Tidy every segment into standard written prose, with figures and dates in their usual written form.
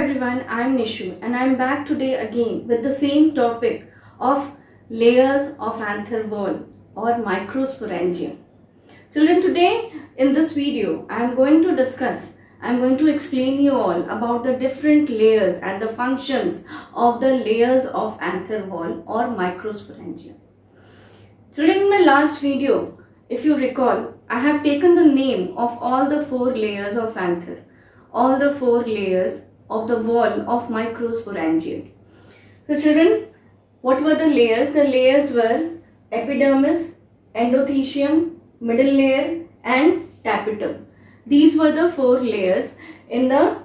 everyone, I'm Nishu and I'm back today again with the same topic of layers of anther wall or microsporangium. Children, today in this video I'm going to explain you all about the different layers and the functions of the layers of anther wall or microsporangium. Children, in my last video, if you recall, I have taken the name of all the 4 layers of anther, all the 4 layers of the wall of microsporangium. So children, what were the layers? The layers were epidermis, endothecium, middle layer and tapetum. These were the 4 layers in the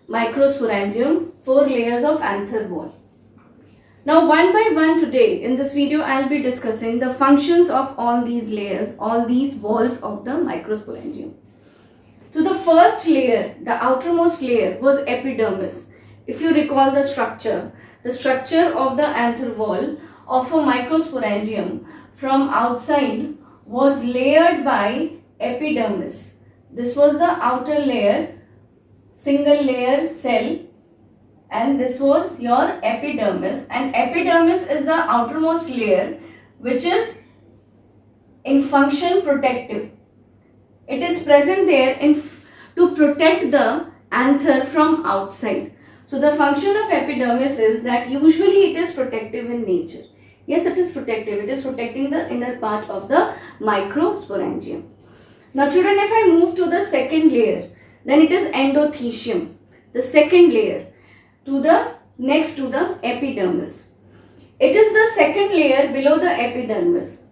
microsporangium, 4 layers of anther wall. Now one by one today in this video I'll be discussing the functions of all these layers, all these walls of the microsporangium. So the first layer, the outermost layer was epidermis. If you recall the structure of the anther wall of a microsporangium from outside was layered by epidermis. This was the outer layer, single layer cell, and this was your epidermis, and epidermis is the outermost layer which is in function protective. It is present there to protect the anther from outside. So the function of epidermis is that usually it is protective in nature. Yes, it is protective. It is protecting the inner part of the microsporangium. Now children, if I move to the second layer, then it is endothecium, the second layer next to the epidermis. It is the second layer below the epidermis,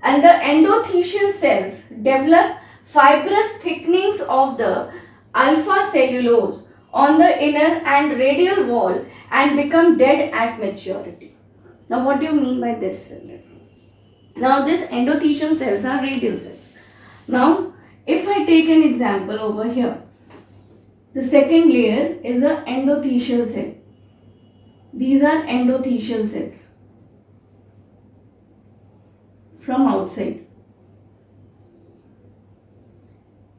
and the endothecial cells develop fibrous thickenings of the alpha cellulose on the inner and radial wall and become dead at maturity. Now what do you mean by this? Now these endothecium cells are radial cells. Now if I take an example over here, the second layer is an endothecial cell. These are endothecial cells from outside.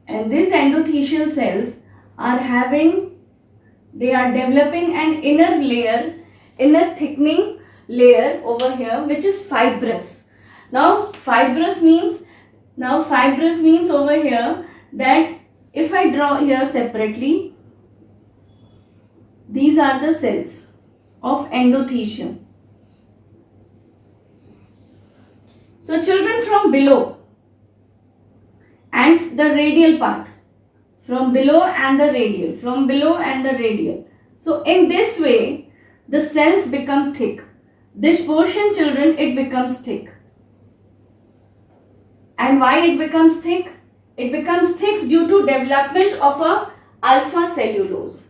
And these endothecial cells they are developing an inner thickening layer over here which is fibrous. Now fibrous means over here that if I draw here separately, these are the cells of endothecium. So children, from below and the radial part, from below and the radial. So in this way, the cells become thick. This portion, children, it becomes thick. And why it becomes thick? It becomes thick due to development of a alpha cellulose.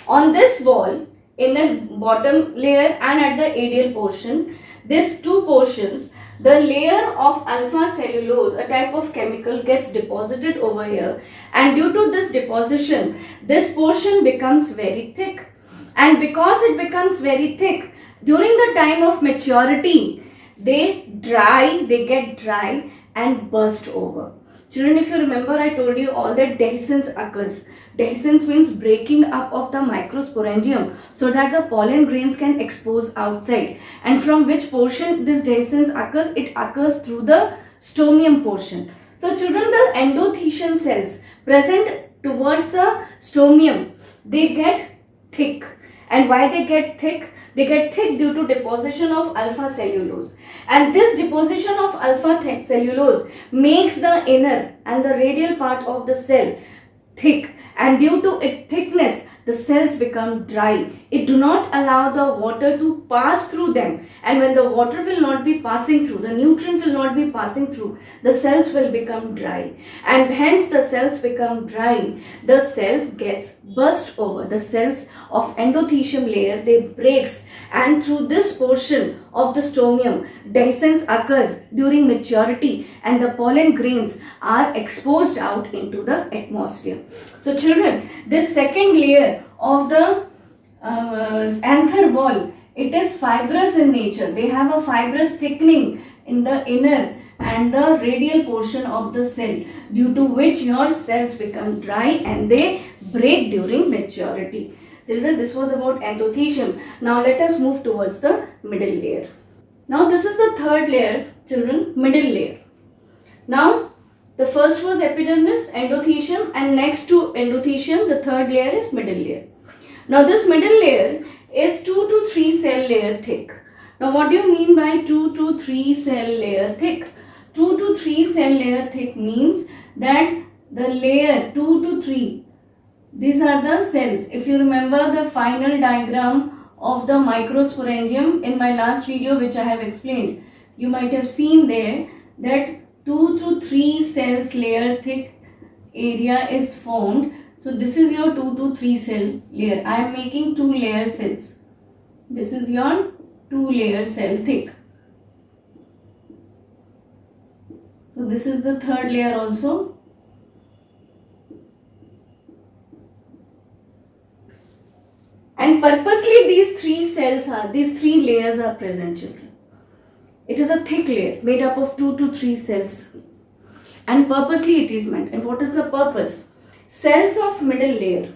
On this wall, in the bottom layer and at the radial portion, these 2 portions, the layer of alpha cellulose, a type of chemical, gets deposited over here, and due to this deposition, this portion becomes very thick. And because it becomes very thick, during the time of maturity, they get dry and burst over. Children, if you remember, I told you all that dehiscence occurs. Dehiscence means breaking up of the microsporangium so that the pollen grains can expose outside. And from which portion this dehiscence occurs? It occurs through the stomium portion. So children, the endothecial cells present towards the stomium, they get thick. And why they get thick? They get thick due to deposition of alpha cellulose. And this deposition of alpha cellulose makes the inner and the radial part of the cell thick. And due to its thickness, the cells become dry. It do not allow the water to pass through them. And when the water will not be passing through, the nutrient will not be passing through, the cells will become dry. And hence the cells become dry. The cells gets burst over. The cells of endothecium layer, they breaks, and through this portion of the stomium, dehiscence occurs during maturity and the pollen grains are exposed out into the atmosphere. So children, this second layer of the anther wall, it is fibrous in nature. They have a fibrous thickening in the inner and the radial portion of the cell, due to which your cells become dry and they break during maturity. Children, this was about endothelium. Now let us move towards the middle layer. Now this is the third layer, children, middle layer. Now the first was epidermis, endothelium, and next to endothelium, the third layer is middle layer. Now this middle layer is 2 to 3 cell layer thick. Now what do you mean by 2 to 3 cell layer thick? 2 to 3 cell layer thick means that the layer 2 to 3, these are the cells. If you remember the final diagram of the microsporangium in my last video which I have explained, you might have seen there that 2 to 3 cells layer thick area is formed. So this is your 2 to 3 cell layer. I am making 2 layer cells. This is your 2 layer cell thick. So this is the third layer also. And purposely these 3 layers are present, children. It is a thick layer made up of 2 to 3 cells. And purposely it is meant. And what is the purpose? Cells of middle layer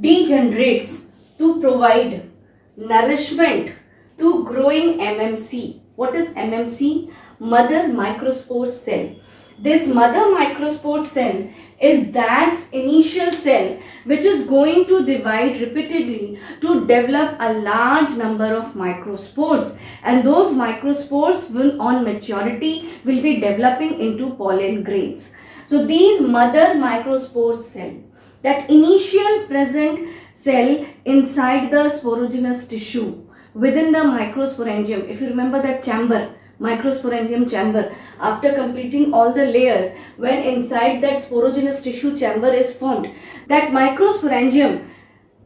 degenerates to provide nourishment to growing MMC. What is MMC? Mother microspore cell. This mother microspore cell is that initial cell which is going to divide repeatedly to develop a large number of microspores, and those microspores will on maturity will be developing into pollen grains. So these mother microspore cell, that initial present cell inside the sporogenous tissue within the microsporangium, if you remember that chamber, microsporangium chamber, after completing all the layers, when inside that sporogenous tissue chamber is formed, that microsporangium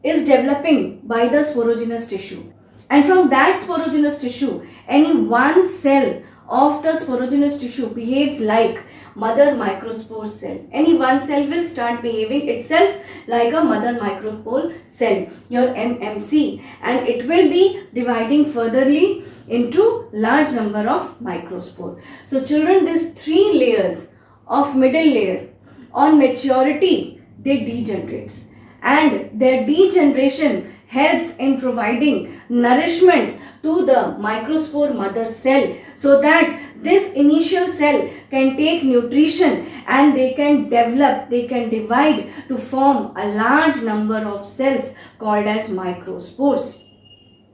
is developing by the sporogenous tissue, and from that sporogenous tissue any one cell of the sporogenous tissue behaves like mother microspore cell. Any one cell will start behaving itself like a mother microspore cell, your MMC, and it will be dividing furtherly into large number of microspore. So children, these 3 layers of middle layer on maturity, they degenerates, and their degeneration helps in providing nourishment to the microspore mother cell, so that this initial cell can take nutrition and they can develop, they can divide to form a large number of cells called as microspores.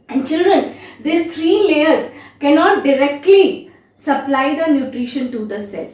And children, these 3 layers cannot directly supply the nutrition to the cell,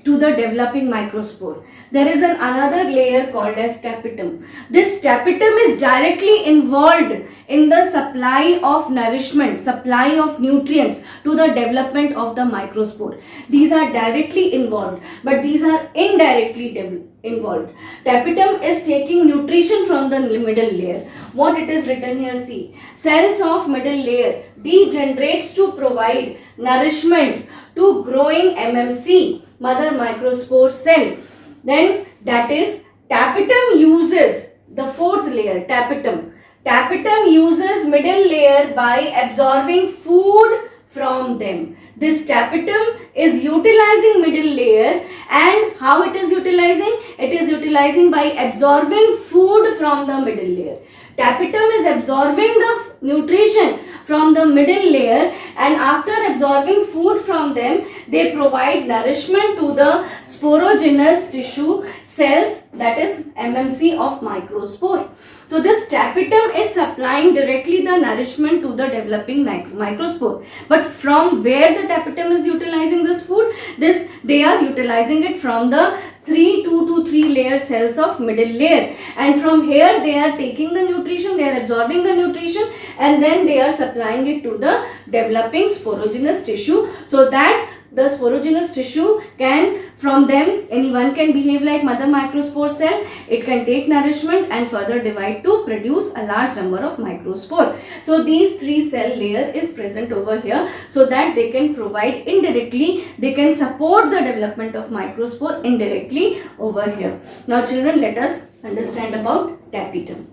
to the developing microspore. There is another layer called as tapetum. This tapetum is directly involved in the supply of nourishment, supply of nutrients to the development of the microspore. These are directly involved, but these are indirectly involved. Tapetum is taking nutrition from the middle layer. What it is written here, see. Cells of middle layer degenerates to provide nourishment to growing MMC, mother microspore cell. Then that is tapetum uses the 4th layer, tapetum. Tapetum uses middle layer by absorbing food from them. This tapetum is utilizing middle layer, and how it is utilizing? It is utilizing by absorbing food from the middle layer. Tapetum is absorbing the nutrition from the middle layer, and after absorbing food from them, they provide nourishment to the sporogenous tissue cells, that is MMC of microspore. So this tapetum is supplying directly the nourishment to the developing microspore. But from where the tapetum is utilizing this food? They are utilizing it from the 2 to 3 layer cells of middle layer, and from here they are taking the nutrition, they are absorbing the nutrition, and then they are supplying it to the developing sporogenous tissue, so that the sporogenous tissue can, from them, anyone can behave like mother microspore cell. It can take nourishment and further divide to produce a large number of microspore. So these 3 cell layer is present over here, so that they can provide indirectly, they can support the development of microspore indirectly over here. Now children, let us understand about tapetum.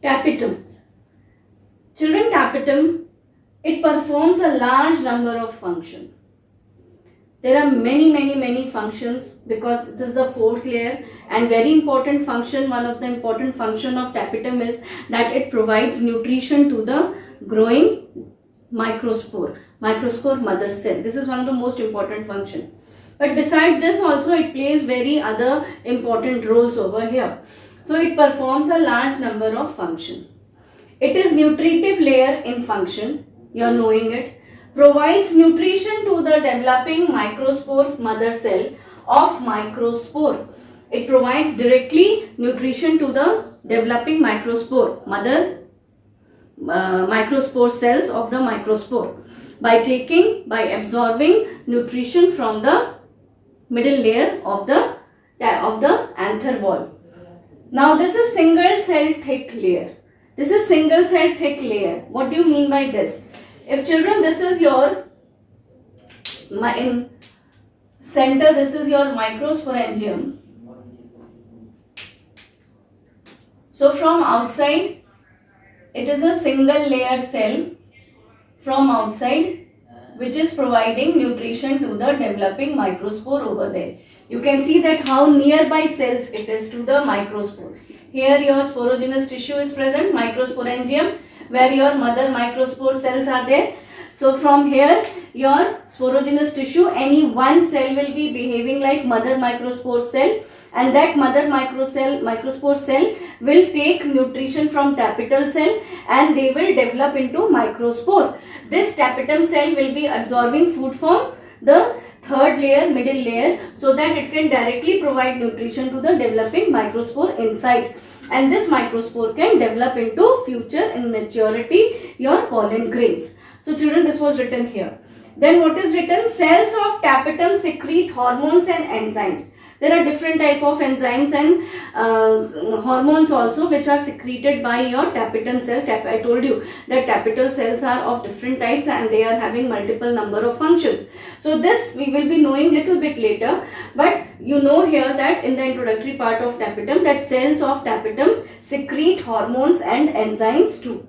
Tapetum. Children, tapetum, it performs a large number of functions. there are many functions, because this is the fourth layer, and very important function, one of the important function of tapetum is that it provides nutrition to the growing microspore mother cell. This is one of the most important function. But beside this also it plays very other important roles over here. So it performs a large number of function. It is nutritive layer in function, you are knowing it. Provides nutrition to the developing microspore mother cell of microspore. It provides directly nutrition to the developing microspore mother microspore cells of the microspore by absorbing nutrition from the middle layer of the anther wall. Now this is single cell thick layer. This is single cell thick layer. What do you mean by this? If children, this is your in center, this is your microsporangium. So from outside, it is a single layer cell from outside which is providing nutrition to the developing microspore over there. You can see that how nearby cells it is to the microspore. Here your sporogenous tissue is present, microsporangium, where your mother microspore cells are there. So from here your sporogenous tissue, any one cell will be behaving like mother microspore cell, and that mother microspore cell will take nutrition from tapetal cell and they will develop into microspore. This tapetum cell will be absorbing food from the third layer, middle layer, so that it can directly provide nutrition to the developing microspore inside. And this microspore can develop into future in maturity your pollen grains. So children, this was written here. Then what is written? Cells of tapetum secrete hormones and enzymes. There are different type of enzymes and hormones also which are secreted by your tapetum cell. I told you that tapetal cells are of different types and they are having multiple number of functions. So this we will be knowing little bit later, but you know here that in the introductory part of tapetum that cells of tapetum secrete hormones and enzymes too.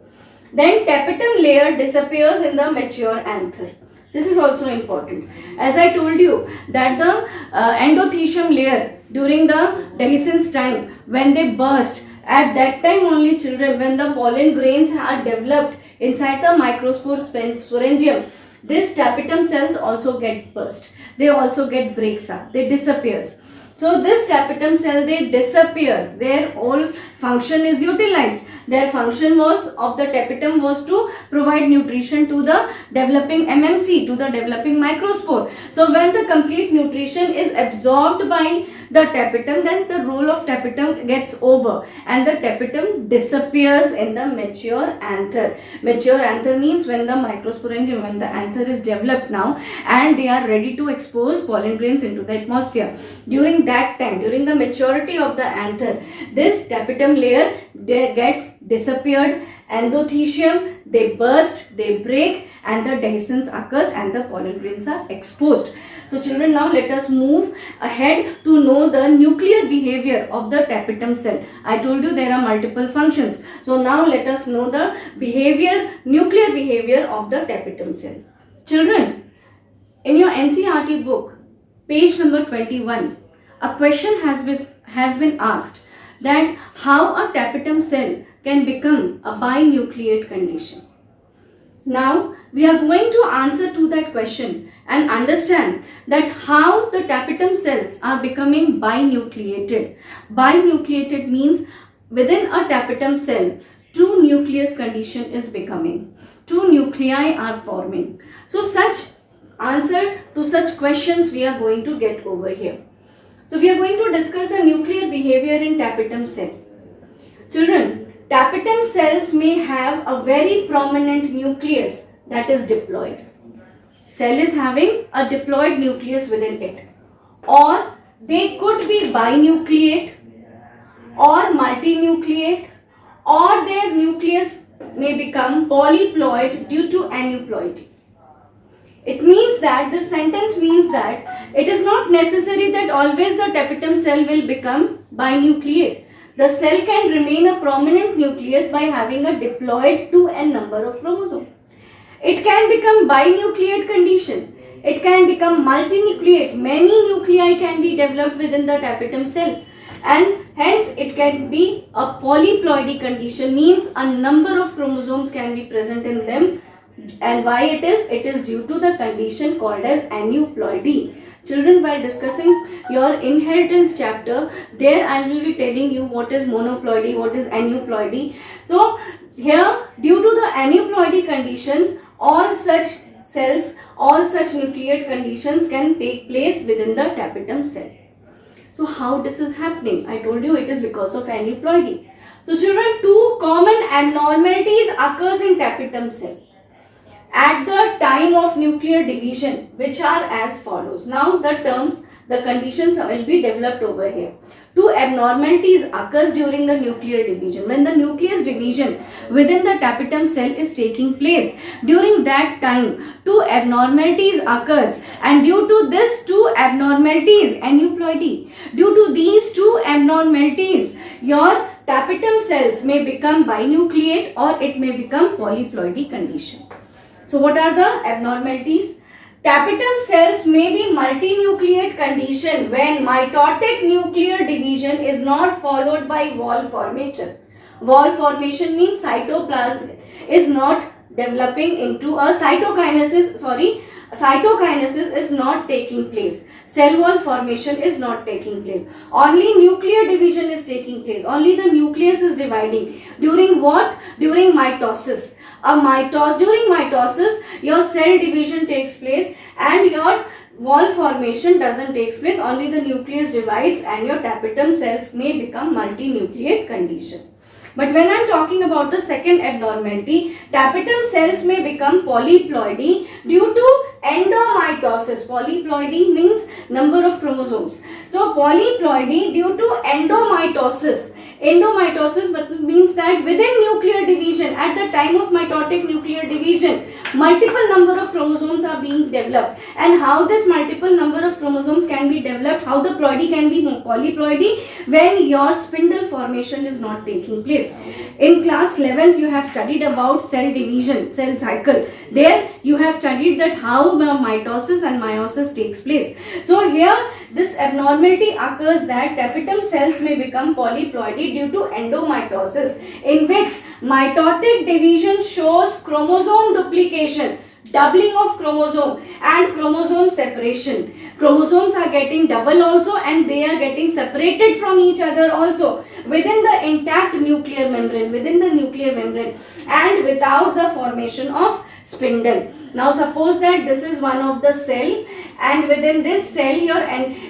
Then tapetum layer disappears in the mature anther. This is also important. As I told you that the endothecium layer during the dehiscence time, when they burst, at that time only children, when the pollen grains are developed inside the microsporangium, this tapetum cells also get burst. They also get breaks up. They disappears. So this tapetum cell, they disappears. Their whole function is utilized. Their function was of the tapetum was to provide nutrition to the developing MMC, to the developing microspore. So when the complete nutrition is absorbed by the tapetum, then the role of tapetum gets over and the tapetum disappears in the mature anther. Mature anther means when the microsporangium, when the anther is developed now and they are ready to expose pollen grains into the atmosphere. During that time, during the maturity of the anther, this tapetum layer gets disappeared, endothecium, they burst, they break, and the dehiscence occurs and the pollen grains are exposed. So children, now let us move ahead to know the nuclear behavior of the tapetum cell. I told you there are multiple functions. So now let us know the nuclear behavior of the tapetum cell. Children, in your NCERT book, page number 21, a question has been asked that how a tapetum cell can become a binucleate condition. Now we are going to answer to that question and understand that how the tapetum cells are becoming binucleated. Binucleated means within a tapetum cell, two nucleus condition is becoming. Two nuclei are forming. So such answer to such questions we are going to get over here. So we are going to discuss the nuclear behavior in tapetum cell. Children, tapetum cells may have a very prominent nucleus that is diploid. Cell is having a diploid nucleus within it. Or they could be binucleate or multinucleate, or their nucleus may become polyploid due to aneuploidy. It means that, this sentence means that it is not necessary that always the tapetum cell will become binucleate. The cell can remain a prominent nucleus by having a diploid 2n number of chromosomes. It can become binucleate condition It can become multinucleate. Many nuclei can be developed within the tapetum cell, and hence it can be a polyploidy condition, means a number of chromosomes can be present in them. And why it is? It is due to the condition called as aneuploidy. Children, while discussing your inheritance chapter, there I will be telling you what is monoploidy, what is aneuploidy. So here, due to the aneuploidy conditions, all such cells, all such nucleate conditions can take place within the tapetum cell. So how this is happening? I told you it is because of aneuploidy. So children, two common abnormalities occurs in tapetum cell at the time of nuclear division, which are as follows. Now the conditions will be developed over here. Two abnormalities occurs during the nuclear division. When the nucleus division within the tapetum cell is taking place, during that time two abnormalities occurs, and due to this two abnormalities, aneuploidy, due to these two abnormalities, your tapetum cells may become binucleate or it may become polyploidy condition. So what are the abnormalities? Tapetum cells may be multinucleate condition when mitotic nuclear division is not followed by wall formation. Wall formation means cytoplasm is not developing into a cytokinesis is not taking place. Cell wall formation is not taking place. Only nuclear division is taking place. Only the nucleus is dividing. During what? During mitosis. During mitosis, your cell division takes place and your wall formation doesn't take place. Only the nucleus divides and your tapetum cells may become multinucleate condition. But when I am talking about the second abnormality, tapetum cells may become polyploidy due to endomitosis. Polyploidy means number of chromosomes. So polyploidy due to endomitosis. Endomitosis means that within nuclear division, at the time of mitotic nuclear division, multiple number of chromosomes are being developed. And how this multiple number of chromosomes can be developed, how the ploidy can be polyploidy, when your spindle formation is not taking place. In class 11th, you have studied about cell division, cell cycle. There you have studied that how mitosis and meiosis takes place. So here this abnormality occurs that tapetum cells may become polyploidy due to endomitosis, in which mitotic division shows chromosome duplication, doubling of chromosome and chromosome separation. Chromosomes are getting double also and they are getting separated from each other also within the intact nuclear membrane, and without the formation of spindle. Now suppose that this is one of the cell, and within this cell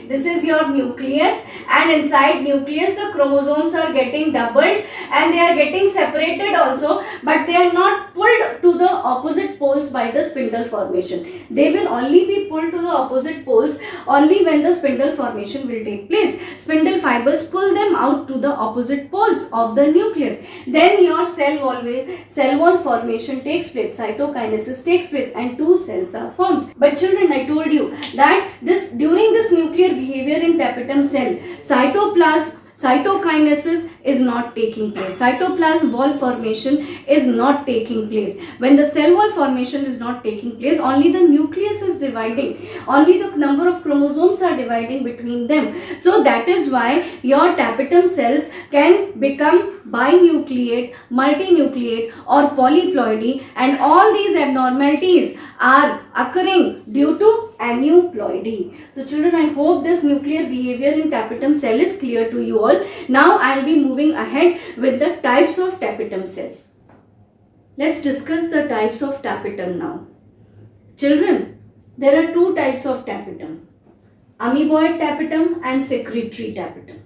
this is your nucleus, and inside nucleus the chromosomes are getting doubled and they are getting separated also, but they are not pulled to the opposite poles by the spindle formation. They will only be pulled to the opposite poles only when the spindle formation will take place. Spindle fibers pull them out to the opposite poles of the nucleus. Then your cell wall formation takes place, cytokinesis takes place, and two cells are formed. But children, I told you that during this nuclear behavior in tapetum cell, cytokinesis is not taking place. Cytoplasm wall formation is not taking place. When the cell wall formation is not taking place, only the nucleus is dividing. Only the number of chromosomes are dividing between them. So that is why your tapetum cells can become binucleate, multinucleate or polyploidy, and all these abnormalities are occurring due to aneuploidy. So children, I hope this nuclear behavior in tapetum cell is clear to you all. Now I will be moving ahead with the types of tapetum cell. Let's discuss the types of tapetum now. Children, there are two types of tapetum: amoeboid tapetum and secretory tapetum.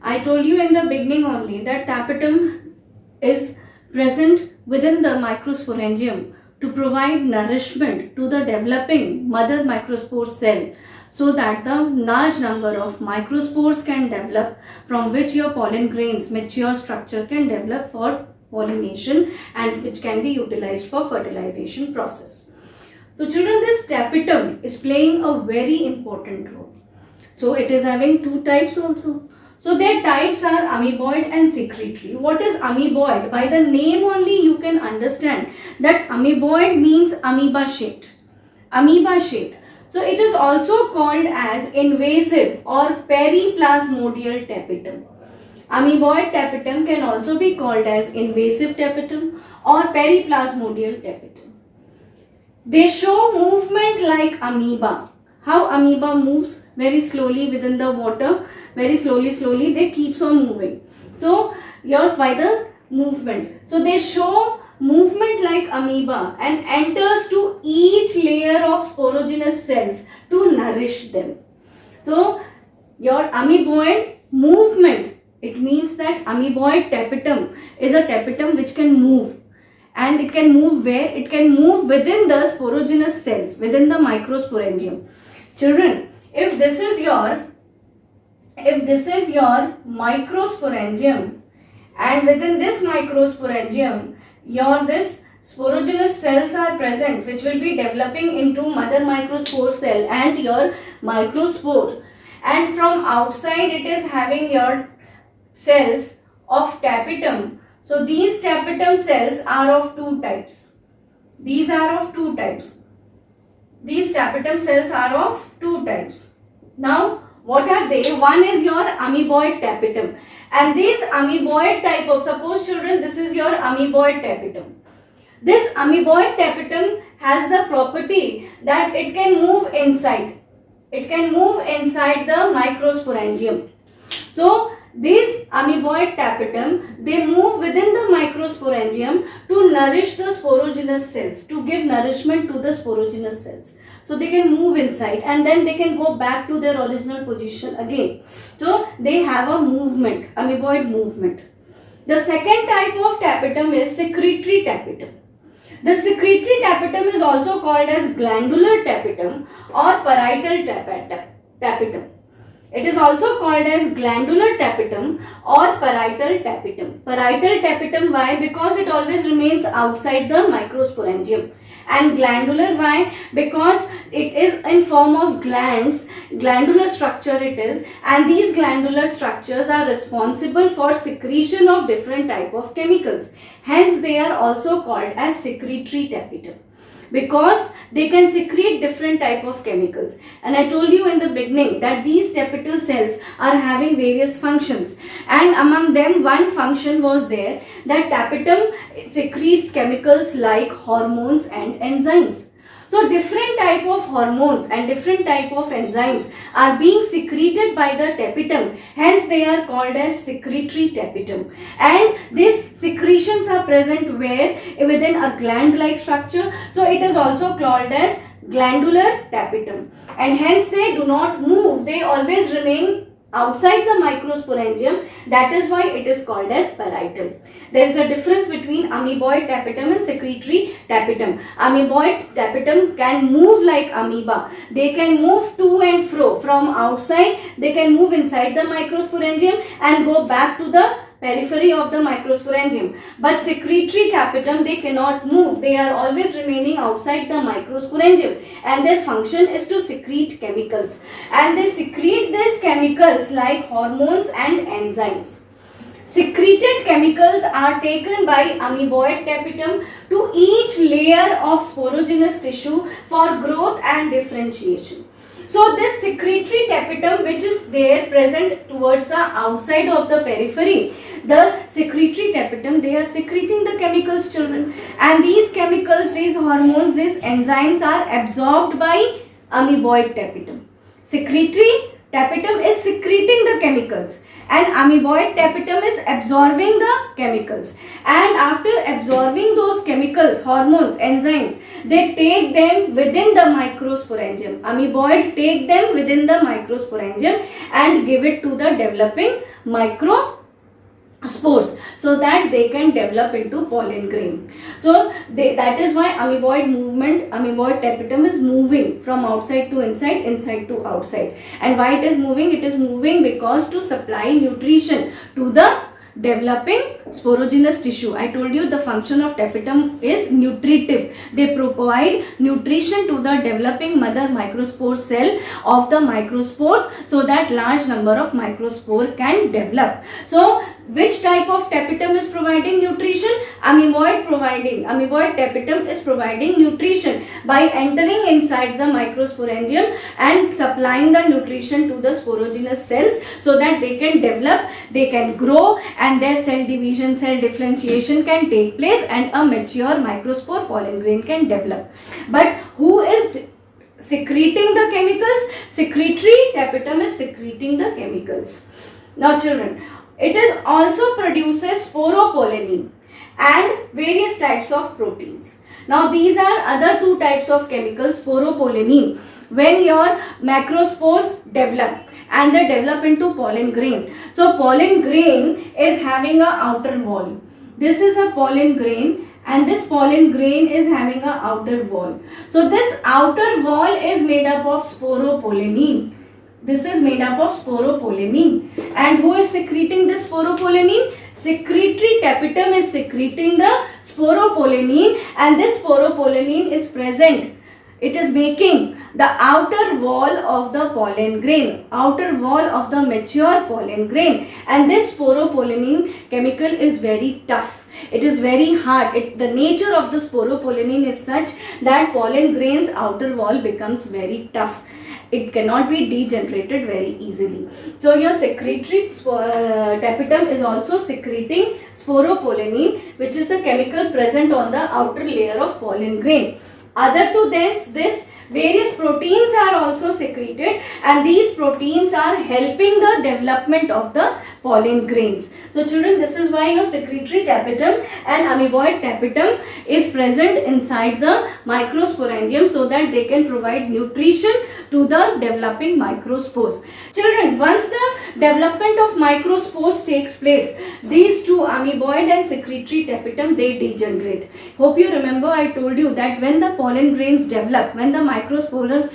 I told you in the beginning only that tapetum is present within the microsporangium to provide nourishment to the developing mother microspore cell, so that the large number of microspores can develop, from which your pollen grains mature structure can develop for pollination and which can be utilized for fertilization process. So children, this tapetum is playing a very important role. So it is having two types also. So their types are amoeboid and secretory. What is amoeboid? By the name only you can understand that amoeboid means amoeba shaped. Amoeba shaped. So it is also called as invasive or periplasmodial tapetum. Amoeboid tapetum can also be called as invasive tapetum or periplasmodial tapetum. They show movement like amoeba. How amoeba moves very slowly within the water, very slowly they keeps on moving. So yours by the movement. So they show movement like amoeba and enters to each layer of sporogenous cells to nourish them. So your amoeboid movement, it means that amoeboid tapetum is a tapetum which can move. And it can move where? It can move within the sporogenous cells, within the microsporangium. Children, if this is your microsporangium, and within this microsporangium, this sporogenous cells are present, which will be developing into mother microspore cell and your microspore. And from outside it is having your cells of tapetum. So these tapetum cells are of two types. These tapetum cells are of two types. Now, what are they? One is your amoeboid tapetum. And this amoeboid type of, suppose children, this is your amoeboid tapetum. This amoeboid tapetum has the property that it can move inside. It can move inside the microsporangium. So, these amoeboid tapetum, they move within the microsporangium to nourish the sporogenous cells, to give nourishment to the sporogenous cells. So they can move inside and then they can go back to their original position again. So they have a movement, amoeboid movement. The second type of tapetum is secretory tapetum. The secretory tapetum is also called as glandular tapetum or parietal tapetum. It is also called as glandular tapetum or parietal tapetum. Parietal tapetum, why? Because it always remains outside the microsporangium. And glandular, why? Because it is in form of glands, glandular structure it is, and these glandular structures are responsible for secretion of different type of chemicals. Hence they are also called as secretory tapetum, because they can secrete different type of chemicals. And I told you in the beginning that these tapetal cells are having various functions, and among them one function was there that tapetum secretes chemicals like hormones and enzymes. So different type of hormones and different type of enzymes are being secreted by the tapetum. Hence they are called as secretory tapetum. And these secretions are present where? Within a gland-like structure. So it is also called as glandular tapetum. And hence they do not move. They always remain outside the microsporangium. That is why it is called as parietal. There is a difference between amoeboid tapetum and secretory tapetum. Amoeboid tapetum can move like amoeba. They can move to and fro from outside. They can move inside the microsporangium and go back to the periphery of the microsporangium. But secretory tapetum, they cannot move. They are always remaining outside the microsporangium, and their function is to secrete chemicals. And they secrete these chemicals like hormones and enzymes. Secreted chemicals are taken by amoeboid tapetum to each layer of sporogenous tissue for growth and differentiation. So this secretory tapetum, which is there present towards the outside of the periphery, the secretory tapetum, they are secreting the chemicals, children, and these chemicals, these hormones, these enzymes are absorbed by amoeboid tapetum. Secretory tapetum is secreting the chemicals and amoeboid tapetum is absorbing the chemicals, and after absorbing those chemicals, hormones, enzymes, they take them within the microsporangium. Amoeboid take them within the microsporangium and give it to the developing microspores so that they can develop into pollen grain. So that is why amoeboid movement, amoeboid tapetum is moving from outside to inside, inside to outside. And why it is moving? It is moving because to supply nutrition to the developing sporogenous tissue. I told you the function of tapetum is nutritive. They provide nutrition to the developing mother microspore cell of the microspores so that large number of microspore can develop. So Which type of tapetum is providing nutrition? Amoeboid tapetum is providing nutrition by entering inside the microsporangium and supplying the nutrition to the sporogenous cells so that they can develop, they can grow, and their cell division, cell differentiation can take place and a mature microspore pollen grain can develop. But who is secreting the chemicals? Secretory tapetum is secreting the chemicals. Now children, it is also produces sporopollenin and various types of proteins. Now these are other two types of chemicals. Sporopollenin, when your macrospores develop and they develop into pollen grain. So pollen grain is having a outer wall. This is a pollen grain and this pollen grain is having a outer wall. So this outer wall is made up of sporopollenin. This is made up of sporopollenin. And who is secreting this sporopollenin? Secretory tapetum is secreting the sporopollenin, and this sporopollenin is present. It is making the outer wall of the pollen grain, outer wall of the mature pollen grain. And this sporopollenin chemical is very tough. It is very hard. The nature of the sporopollenin is such that pollen grain's outer wall becomes very tough. It cannot be degenerated very easily. So your secretory tapetum is also secreting sporopollenin, which is the chemical present on the outer layer of pollen grain. Other to this, various proteins are also secreted, and these proteins are helping the development of the pollen grains. So children, this is why your secretory tapetum and amoeboid tapetum is present inside the microsporangium so that they can provide nutrition to the developing microspores. Children, once the development of microspores takes place, these two, amoeboid and secretory tapetum, they degenerate. Hope you remember I told you that when the pollen grains develop, when the microspores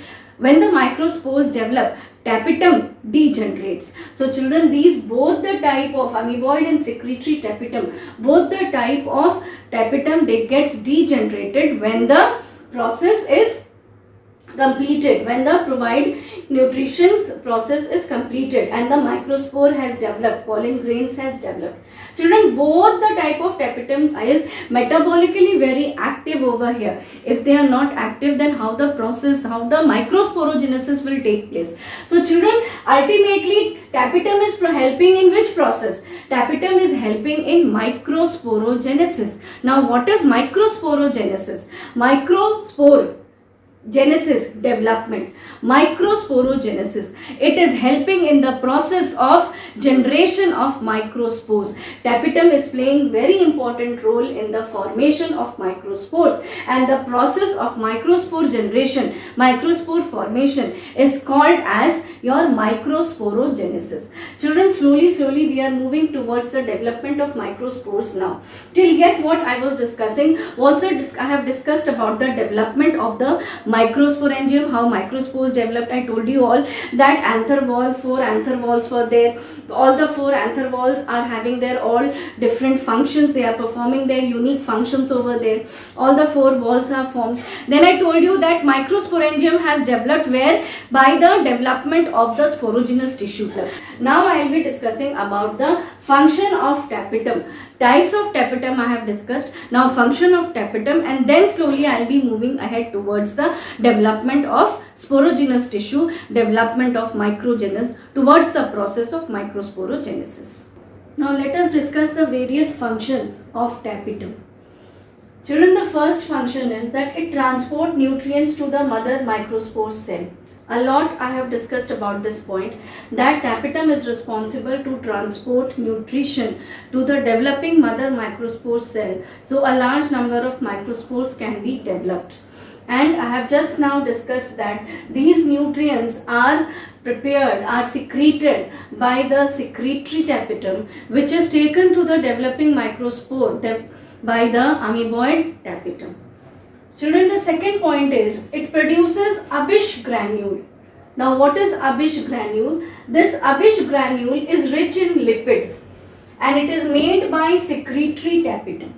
develop, tapetum degenerates. So children, these both the type of amoeboid and secretory tapetum, both the type of tapetum, they gets degenerated when the process is completed, when the provide nutrition process is completed and the microspore has developed, pollen grains has developed. Children, both the type of tapetum is metabolically very active over here. If they are not active, then how the process, how the microsporogenesis will take place. So children, ultimately tapetum is helping in which process? Tapetum is helping in microsporogenesis. Now what is microsporogenesis? Genesis, development, microsporogenesis. It is helping in the process of generation of microspores. Tapetum is playing very important role in the formation of microspores, and the process of microspore generation, microspore formation is called as your microsporogenesis. Children, slowly we are moving towards the development of microspores now. Till yet what I was discussing was I have discussed about the development of the microsporangium, how microspores developed. I told you all that anther wall, 4 anther walls were there. All the 4 anther walls are having their all different functions. They are performing their unique functions over there. All the 4 walls are formed. Then I told you that microsporangium has developed where? By the development of the sporogenous tissues. Now I will be discussing about the function of tapetum. Types of tapetum I have discussed. Now function of tapetum, and then slowly I will be moving ahead towards the development of sporogenous tissue, development of microgenous, towards the process of microsporogenesis. Now let us discuss the various functions of tapetum. Children, the first function is that it transports nutrients to the mother microspore cell. A lot I have discussed about this point, that tapetum is responsible to transport nutrition to the developing mother microspore cell. So a large number of microspores can be developed. And I have just now discussed that these nutrients are prepared, are secreted by the secretory tapetum, which is taken to the developing microspore by the amoeboid tapetum. Children, the second point is it produces Absche granule. Now what is Absche granule? This Absche granule is rich in lipid and it is made by secretory tapetum.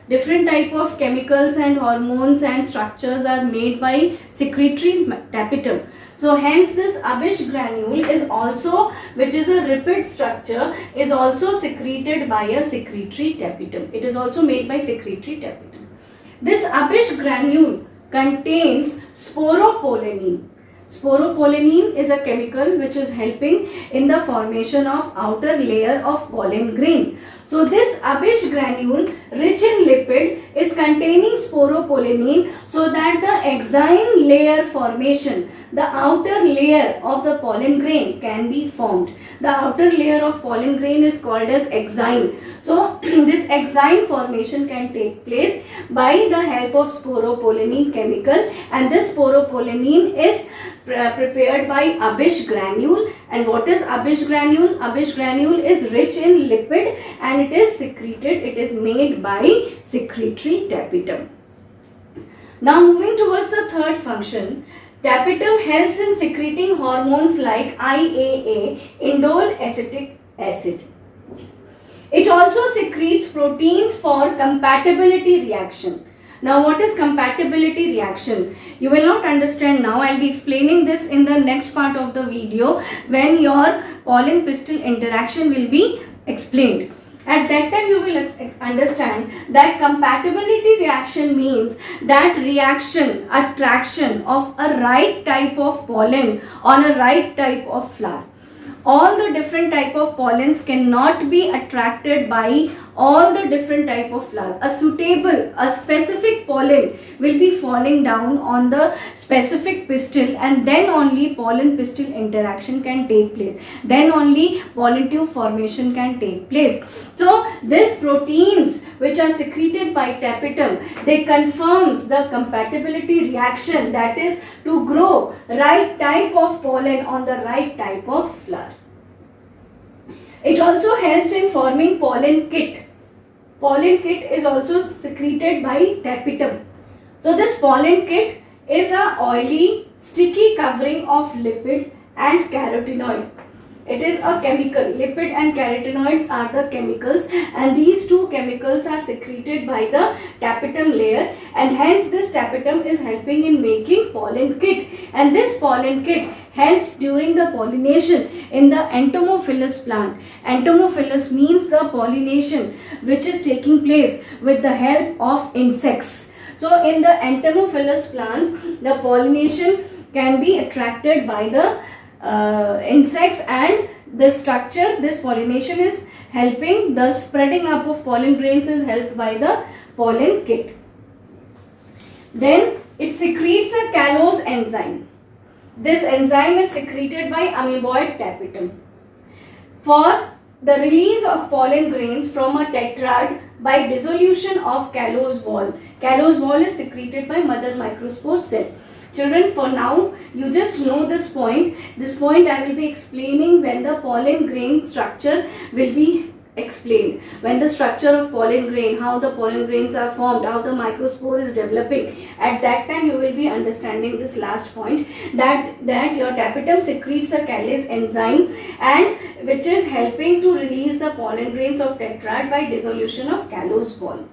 Different type of chemicals and hormones and structures are made by secretory tapetum. So hence this Abish granule is also, which is a lipid structure, is also secreted by a secretory tapetum. It is also made by secretory tapetum. This Abish granule contains sporopollenin. Sporopollenin is a chemical which is helping in the formation of outer layer of pollen grain. So this Abish granule rich in lipid is containing sporopollenin, so that the exine layer formation, the outer layer of the pollen grain, can be formed. The outer layer of pollen grain is called as exine. So this exine formation can take place by the help of sporopollenin chemical, and this sporopollenin is prepared by Abish granule. And what is Abish granule? Abish granule is rich in lipid and it is secreted, it is made by secretory tapetum. Now moving towards the third function, tapetum helps in secreting hormones like IAA, indole acetic acid. It also secretes proteins for compatibility reaction. Now what is compatibility reaction? You will not understand now. I will be explaining this in the next part of the video when your pollen pistil interaction will be explained. At that time you will understand that compatibility reaction means that reaction, attraction of a right type of pollen on a right type of flower. All the different type of pollens cannot be attracted by all the different type of flowers. A specific pollen will be falling down on the specific pistil, and then only pollen pistil interaction can take place. Then only pollen tube formation can take place. So these proteins which are secreted by tapetum, they confirms the compatibility reaction, that is to grow right type of pollen on the right type of flower. It also helps in forming pollen kit. Pollen kit is also secreted by tapetum. So this pollen kit is a oily, sticky covering of lipid and carotenoid. It is a chemical. Lipid and carotenoids are the chemicals, and these two chemicals are secreted by the tapetum layer, and hence this tapetum is helping in making pollen kit, and this pollen kit helps during the pollination in the entomophilous plant. Entomophilous means the pollination which is taking place with the help of insects. So in the entomophilous plants, the pollination can be attracted by the insects, and the structure, this pollination is helping, the spreading up of pollen grains is helped by the pollen kit. Then it secretes a callose enzyme. This enzyme is secreted by amoeboid tapetum for the release of pollen grains from a tetrad by dissolution of callose wall. Callose wall is secreted by mother microspore cell. Children, for now you just know this point. This point I will be explaining when the pollen grain structure will be explained. When the structure of pollen grain, how the pollen grains are formed, how the microspore is developing, at that time you will be understanding this last point, that your tapetum secretes a callase enzyme, and which is helping to release the pollen grains of tetrad by dissolution of callose wall.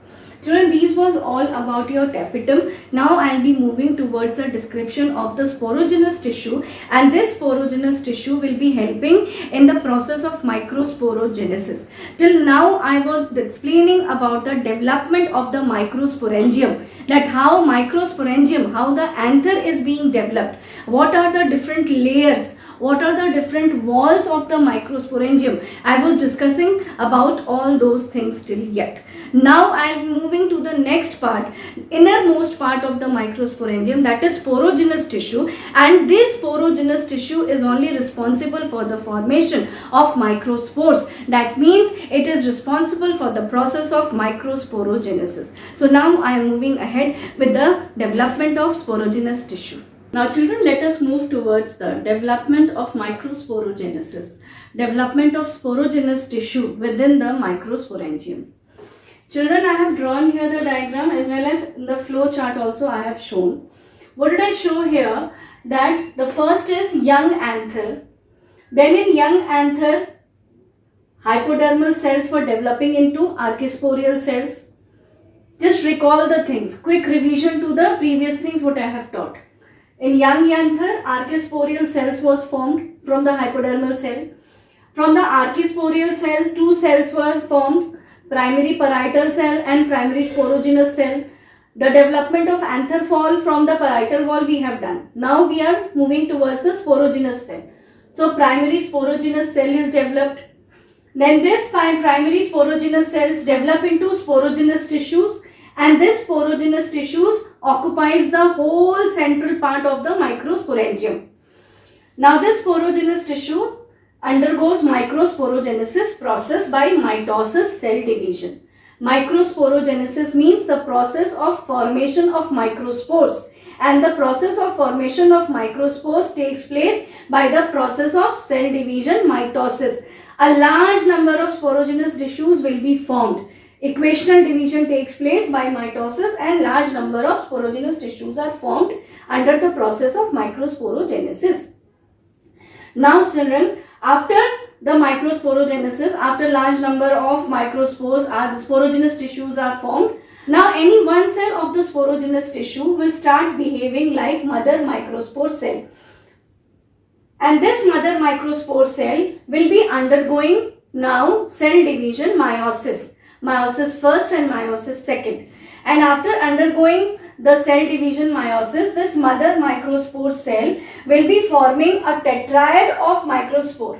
Children, these was all about your tapetum. Now I will be moving towards the description of the sporogenous tissue, and this sporogenous tissue will be helping in the process of microsporogenesis. Till now I was explaining about the development of the microsporangium, that how microsporangium, how the anther is being developed, what are the different layers, what are the different walls of the microsporangium. I was discussing about all those things till yet. Now I am moving to the next part, innermost part of the microsporangium, that is sporogenous tissue, and this sporogenous tissue is only responsible for the formation of microspores. That means it is responsible for the process of microsporogenesis. So now I am moving ahead with the development of sporogenous tissue. Now children, let us move towards the development of microsporogenesis, development of sporogenous tissue within the microsporangium. Children, I have drawn here the diagram as well as the flow chart also I have shown. What did I show here? That the first is young anther. Then in young anther, hypodermal cells were developing into archisporial cells. Just recall the things. Quick revision to the previous things what I have taught. In young anther, archisporial cells was formed from the hypodermal cell. From the archisporial cell, two cells were formed, primary parietal cell and primary sporogenous cell. The development of anther wall from the parietal wall we have done. Now we are moving towards the sporogenous cell. So primary sporogenous cell is developed. Then this primary sporogenous cells develop into sporogenous tissues, and this sporogenous tissues occupies the whole central part of the microsporangium. Now this sporogenous tissue undergoes microsporogenesis process by mitosis cell division. Microsporogenesis means the process of formation of microspores, and the process of formation of microspores takes place by the process of cell division, mitosis. A large number of sporogenous tissues will be formed. Equational division takes place by mitosis and large number of sporogenous tissues are formed under the process of microsporogenesis. Now children, after the microsporogenesis, after large number of microspores are the sporogenous tissues are formed, now any one cell of the sporogenous tissue will start behaving like mother microspore cell. And this mother microspore cell will be undergoing now cell division, meiosis. Meiosis first and meiosis second. And after undergoing the cell division meiosis, this mother microspore cell will be forming a tetrad of microspore.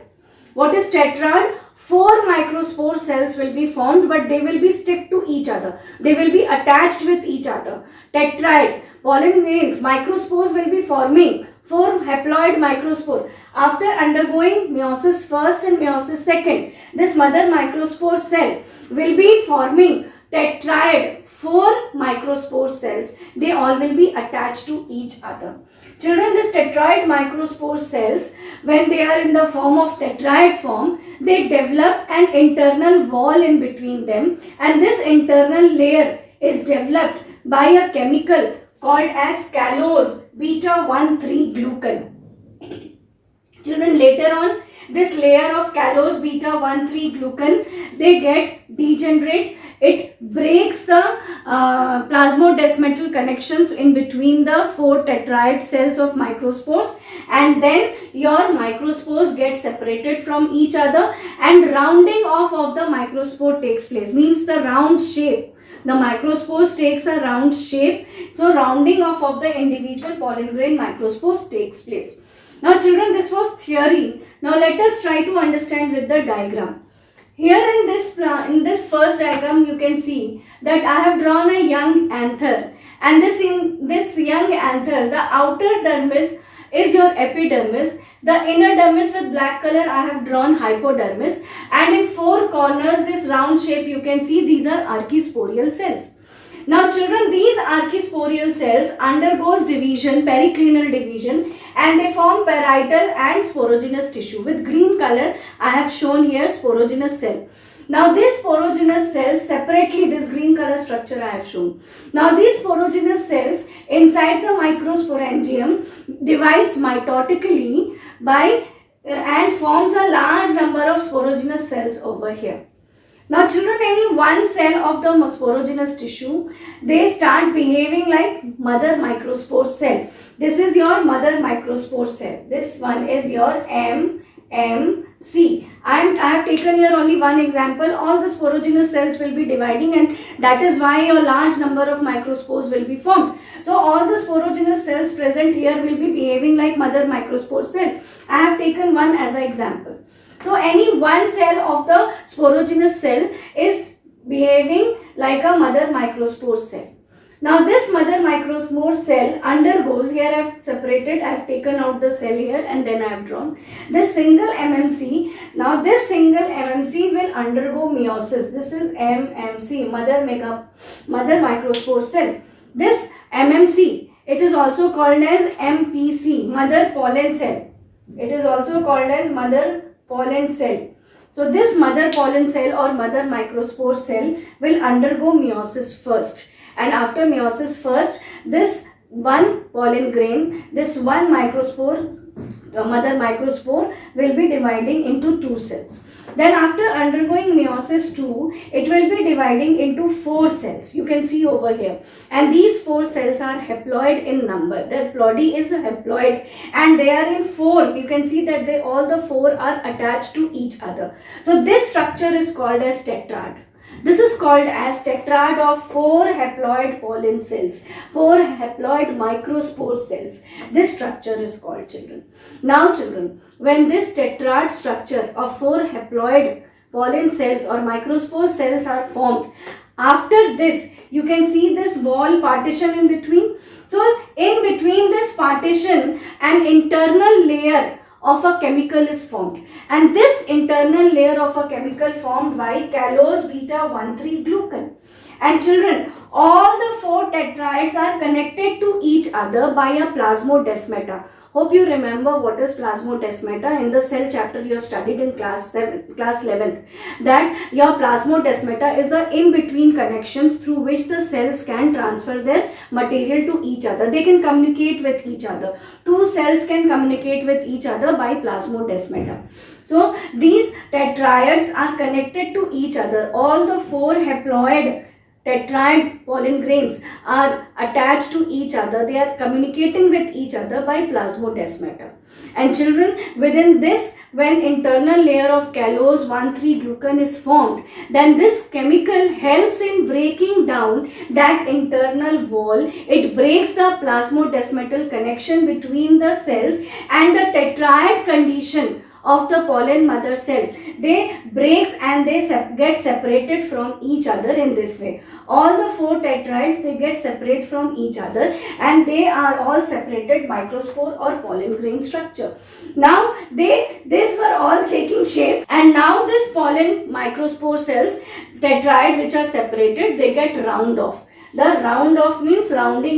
What is tetrad? 4 microspore cells will be formed, but they will be stick to each other. They will be attached with each other. Tetrad, pollen grains, microspores will be forming 4 haploid microspore. After undergoing meiosis first and meiosis second, this mother microspore cell will be forming tetrad, 4 microspore cells. They all will be attached to each other. Children, this tetrad microspore cells, when they are in the form of tetrad form, they develop an internal wall in between them, and this internal layer is developed by a chemical called as callose beta-1,3 glucan. Children, later on, this layer of callose beta-1,3 glucan, they get degenerate. It breaks the plasmodesmatal connections in between the 4 tetrad cells of microspores, and then your microspores get separated from each other, and rounding off of the microspore takes place, means the round shape. The microspores takes a round shape, so rounding off of the individual pollen grain microspores takes place. Now children, this was theory. Now let us try to understand with the diagram. Here in this first diagram, you can see that I have drawn a young anther, and this young anther, the outer dermis is your epidermis, the inner dermis with black color I have drawn hypodermis, and in 4 corners this round shape you can see, these are archisporial cells. Now children, these archisporial cells undergoes division, periclinal division, and they form parietal and sporogenous tissue. With green color I have shown here sporogenous cell. Now this sporogenous cells, separately this green color structure I have shown. Now these sporogenous cells inside the microsporangium divides mitotically by and forms a large number of sporogenous cells over here. Now children, any one cell of the sporogenous tissue, they start behaving like mother microspore cell. This is your mother microspore cell. This one is your MMC. I have taken here only one example. All the sporogenous cells will be dividing, and that is why a large number of microspores will be formed. So all the sporogenous cells present here will be behaving like mother microspore cell. I have taken one as an example. So any one cell of the sporogenous cell is behaving like a mother microspore cell. Now this mother microspore cell undergoes, here I have separated, I have taken out the cell here and then I have drawn this single MMC. Now this single MMC will undergo meiosis. This is MMC, mother microspore cell. This MMC, it is also called as MPC, mother pollen cell. It is also called as mother pollen cell. So this mother pollen cell or mother microspore cell will undergo meiosis first, and after meiosis first, this one pollen grain, this one microspore, mother microspore will be dividing into 2 cells. Then after undergoing meiosis 2, it will be dividing into 4 cells. You can see over here. And these 4 cells are haploid in number. Their body is haploid and they are in 4. You can see that all the 4 are attached to each other. So this structure is called as tetrad. This is called as tetrad of 4 haploid pollen cells, 4 haploid microspore cells. This structure is called, children. Now children, when this tetrad structure of 4 haploid pollen cells or microspore cells are formed, after this you can see this wall partition in between. So in between this partition, an internal layer of a chemical is formed, and this internal layer of a chemical formed by callose beta 1,3 glucan. And children, all the 4 tetrides are connected to each other by a plasmodesmata. Hope you remember what is plasmodesmata. In the cell chapter you have studied in class 11th, that your plasmodesmata is the in-between connections through which the cells can transfer their material to each other. They can communicate with each other. 2 cells can communicate with each other by plasmodesmata. So these tetraids are connected to each other. All the 4 haploid tetrad pollen grains are attached to each other. They are communicating with each other by plasmodesmata. And children, within this, when internal layer of callose 1,3 glucan is formed, then this chemical helps in breaking down that internal wall. It breaks the plasmodesmatal connection between the cells and the tetrad condition of the pollen mother cell. They breaks and they get separated from each other in this way. All the 4 tetrides, they get separate from each other and they are all separated microspore or pollen grain structure. Now these were all taking shape, and now this pollen microspore cells, tetride which are separated, they get round off. The rounding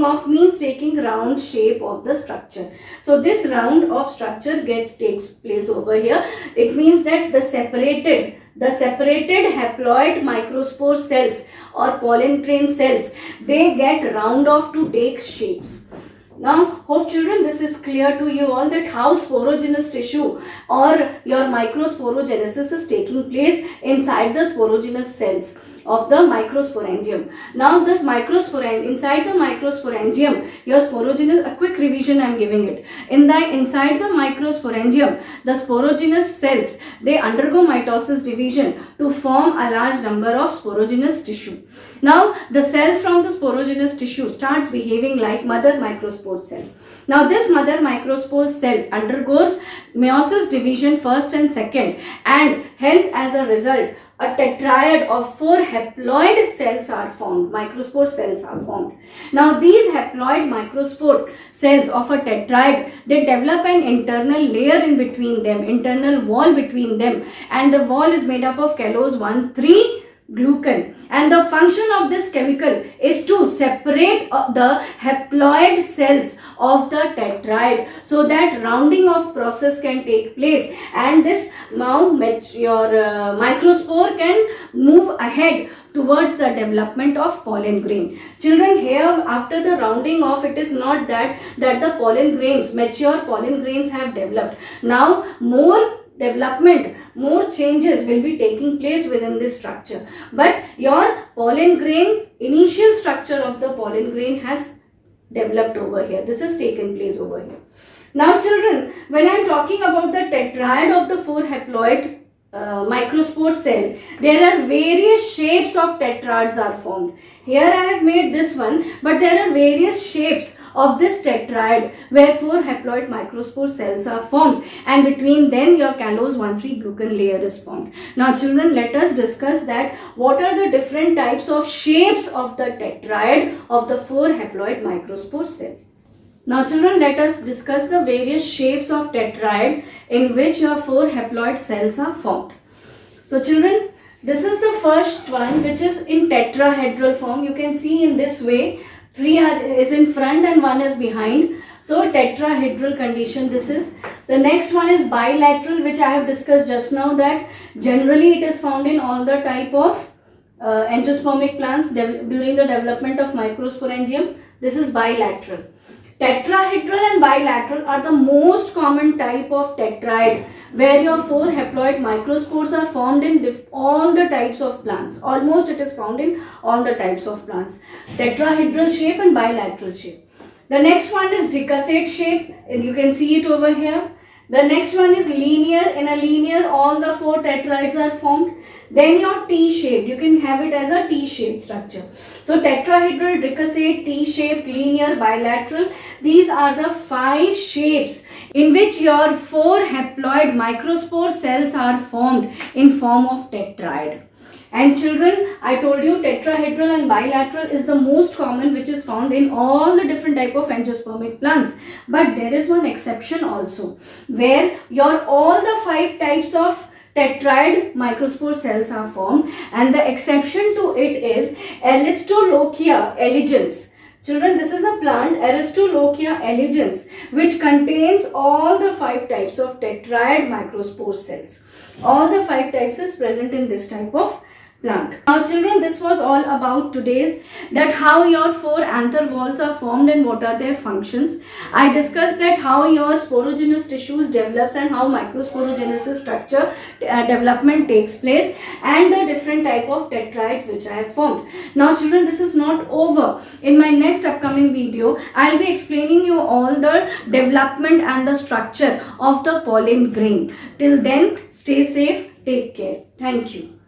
off means taking round shape of the structure. So this round off structure takes place over here. It means that the separated haploid microspore cells or pollen grain cells, they get round off to take shapes. Now, hope children this is clear to you all, that how sporogenous tissue or your microsporogenesis is taking place inside the sporogenous cells of the microsporangium. Now this inside the microsporangium, your sporogenous, a quick revision I am giving it. Inside the microsporangium, the sporogenous cells, they undergo mitosis division to form a large number of sporogenous tissue. Now the cells from the sporogenous tissue starts behaving like mother microspore cell. Now this mother microspore cell undergoes meiosis division first and second, and hence as a result a tetrad of 4 haploid cells are formed, microspore cells are formed. Now these haploid microspore cells of a tetrad, they develop an internal layer in between them, internal wall between them, and the wall is made up of callose 1,3 glucan, and the function of this chemical is to separate the haploid cells of the tetrad so that rounding off process can take place, and this now your microspore can move ahead towards the development of pollen grain. Children, here after the rounding off, it is not that the pollen grains, mature pollen grains have developed. Now more development, more changes will be taking place within this structure, but your pollen grain, initial structure of the pollen grain has developed over here. This has taken place over here. Now children, when I am talking about the tetrad of the 4 haploid microspore cell, there are various shapes of tetrads are formed. Here I have made this one, but there are various shapes of this tetrad where 4 haploid microspore cells are formed, and between them your callose 1,3 glucan layer is formed. Now children, let us discuss that what are the different types of shapes of the tetrad of the 4 haploid microspore cell. Now children, let us discuss the various shapes of tetrad in which your 4 haploid cells are formed. So children, this is the first one, which is in tetrahedral form. You can see in this way, 3 is in front and 1 is behind. So tetrahedral condition this is. The next one is bilateral, which I have discussed just now, that generally it is found in all the type of angiospermic plants during the development of microsporangium. This is bilateral. Tetrahedral and bilateral are the most common type of tetrad, where your 4 haploid microspores are formed in all the types of plants. Almost it is found in all the types of plants. Tetrahedral shape and bilateral shape. The next one is decussate shape, and you can see it over here. The next one is linear. In a linear, all the 4 tetrads are formed. Then your T-shaped, you can have it as a T-shaped structure. So tetrahedral, decussate, T-shaped, linear, bilateral. These are the 5 shapes in which your 4 haploid microspore cells are formed in form of tetrad. And children, I told you tetrahedral and bilateral is the most common, which is found in all the different type of angiospermic plants. But there is one exception also, where your all the 5 types of tetrad microspore cells are formed, and the exception to it is Aristolochia elegans. Children, this is a plant, Aristolochia elegans, which contains all the 5 types of tetrad microspore cells. All the 5 types is present in this type of plant. Now children, this was all about today's, that how your 4 anther walls are formed and what are their functions. I discussed that how your sporogenous tissues develops and how microsporogenesis structure development takes place, and the different type of tetrads which I have formed. Now children, this is not over. In my next upcoming video, I will be explaining you all the development and the structure of the pollen grain. Till then, stay safe, take care. Thank you.